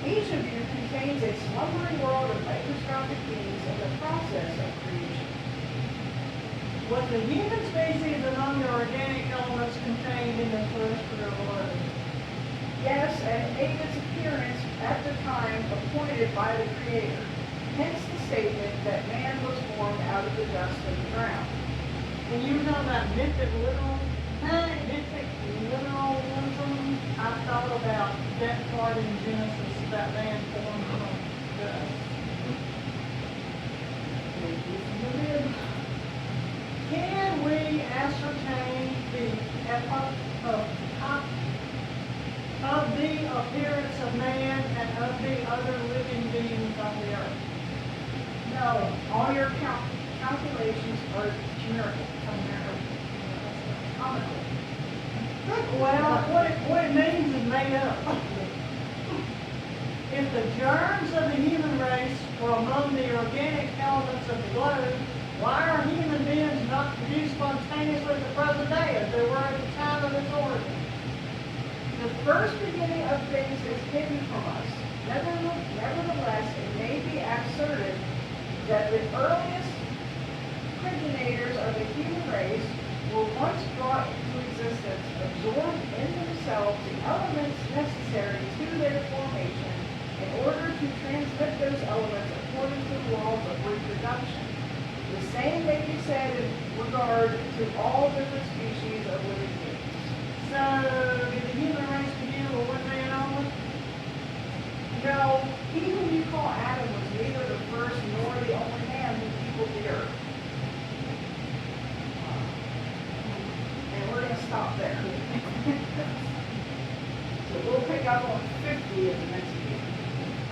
Speaker 1: Each of you contains a slumbering world of microscopic beings in the process of creation.
Speaker 2: Was the human species among the organic elements contained in the terrestrial world?
Speaker 1: Yes, and made its appearance at the time appointed by the Creator. Hence the statement that man was formed out of the dust of the ground.
Speaker 2: When you were talking about mythic literalism, I thought about that part in Genesis, that man formed from dust. Can we ascertain the epoch of the appearance of man and of the other living beings on the earth?
Speaker 1: No, all your calculations are chimerical. Comical.
Speaker 2: Well, what it means is made up. If the germs of the human race were among the organic elements of the globe, why are human beings not produced spontaneously at the present day as they were at the time of its origin?
Speaker 1: The first beginning of things is hidden from us. Nevertheless, it may be asserted that the earliest progenitors of the human race were once brought into existence, absorbed into themselves the elements necessary to their formation in order to transmit those elements according to the laws of reproduction. The same may be said in regard to all different species of living beings.
Speaker 2: So, did the human race begin with one man only?
Speaker 1: No, he whom you call Adam was neither the first nor the only man who peopled the earth. And we're going to stop there. So we'll pick up on 50 at the next meeting.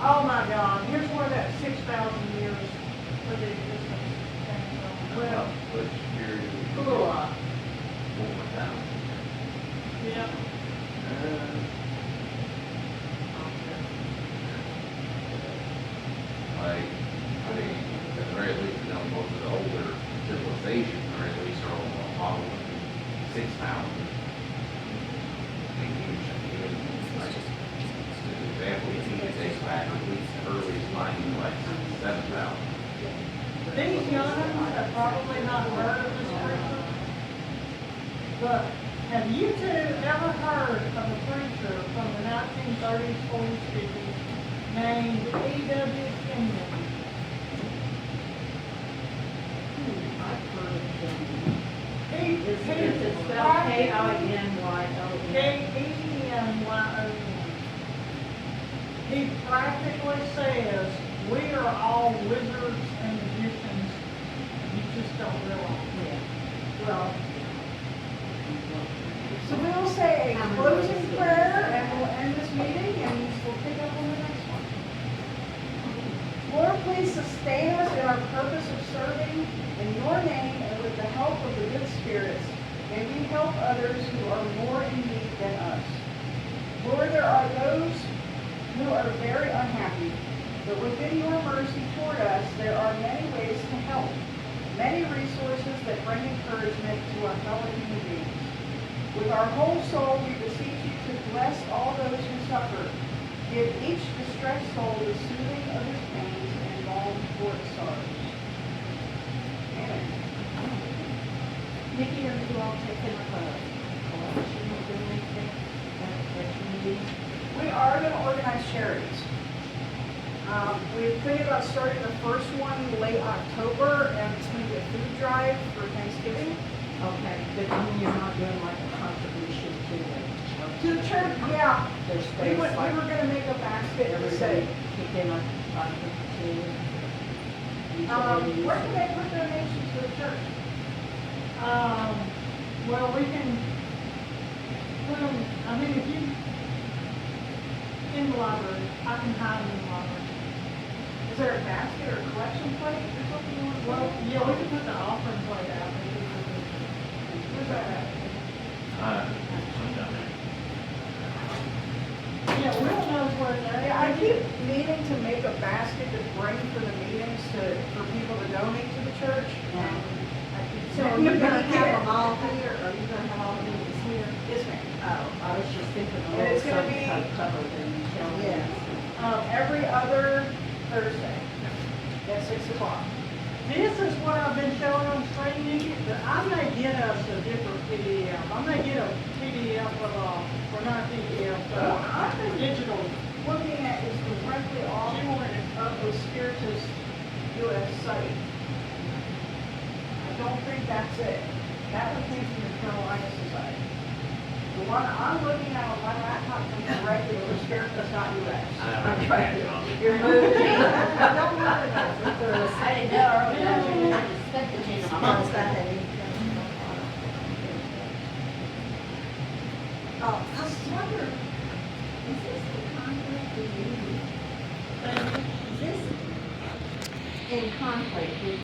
Speaker 2: Oh my God, here's where that 6,000 years for the existence came from.
Speaker 5: Well, which period is it?
Speaker 2: Cool.
Speaker 5: One more time.
Speaker 2: Yeah.
Speaker 5: Like, I mean, at the very least, most of the older civilizations, or at least are all modeled 6,000. I mean, even like, as an example, you need to take back at least the earliest finding like 7,000.
Speaker 2: These young ones have probably not heard of this preacher, but have you two ever heard of a preacher from the 1930s, 40s, 50s named E.W. Kenyon?
Speaker 6: I've heard of him.
Speaker 2: He
Speaker 6: Is it spelled K-I-N-Y-O-N?
Speaker 2: Kenyon. He practically says, we are all wizards and magicians, you just don't realize.
Speaker 6: Yeah. Well.
Speaker 1: So we'll say a closing prayer and we'll end this meeting and we'll pick up on the next one. Lord, please sustain us in our purpose of serving in your name and with the help of the good spirits. May we help others who are more in need than us. Lord, there are those who are very unhappy, but within your mercy toward us, there are many ways to help, many resources that bring encouragement to our fellow human beings. With our whole soul, we beseech you to bless all those who suffer. Give each distressed soul the soothing of his pains and balm for its sorrows. Amen.
Speaker 6: Nikki, are you all taking up a collection or doing anything that you need?
Speaker 1: We are going to organize charities. We're thinking about starting the first one late October, and it's going to be a food drive for Thanksgiving.
Speaker 6: Okay, but I mean, you're not doing like a contribution to the church?
Speaker 1: To the church, yeah.
Speaker 6: There's
Speaker 1: We
Speaker 6: space,
Speaker 1: were
Speaker 6: like,
Speaker 1: going to make a basket to say,
Speaker 6: everybody kick in a to.
Speaker 1: where can they put donations to the church?
Speaker 2: Well, we can put them, I mean, if you, in the library, I can hide them in the library.
Speaker 1: Is there a basket or a collection plate or something you want to
Speaker 2: Well,
Speaker 1: put?
Speaker 2: yeah, we can put the offering plate out.
Speaker 1: Where's that at?
Speaker 5: I'm down there.
Speaker 2: Yeah, we don't know where it's at.
Speaker 1: Yeah, I keep needing to make a basket to bring for the meetings for people to donate to the church. And I keep
Speaker 4: So are
Speaker 1: saying,
Speaker 4: you gonna have them all here, or are you gonna have all the meetings here?
Speaker 1: Yes, ma'am.
Speaker 4: Oh,
Speaker 6: I was just thinking a
Speaker 1: And it's
Speaker 6: little
Speaker 1: gonna
Speaker 6: something
Speaker 1: be-
Speaker 6: covered and you tell me.
Speaker 4: Yeah.
Speaker 1: Every other Thursday at 6 o'clock.
Speaker 2: This is what I've been showing on screen, Nikki, but I may get us a different PDF. I may get a PDF or not PDF,
Speaker 1: Well, I've
Speaker 2: but
Speaker 1: been
Speaker 2: digital.
Speaker 1: looking at is directly off of the Spiritist US site. I don't think that's it. That one came from the Carolina Society. The one I'm looking at on my laptop comes directly from Spiritist.us.
Speaker 5: I'm trying to.
Speaker 1: You're moving.
Speaker 4: I don't know if there's.
Speaker 3: I didn't know, I didn't expect to change my
Speaker 4: Mom's
Speaker 3: mind.
Speaker 4: got that in. Oh, I wonder, is this the conflict with you? Is this in conflict with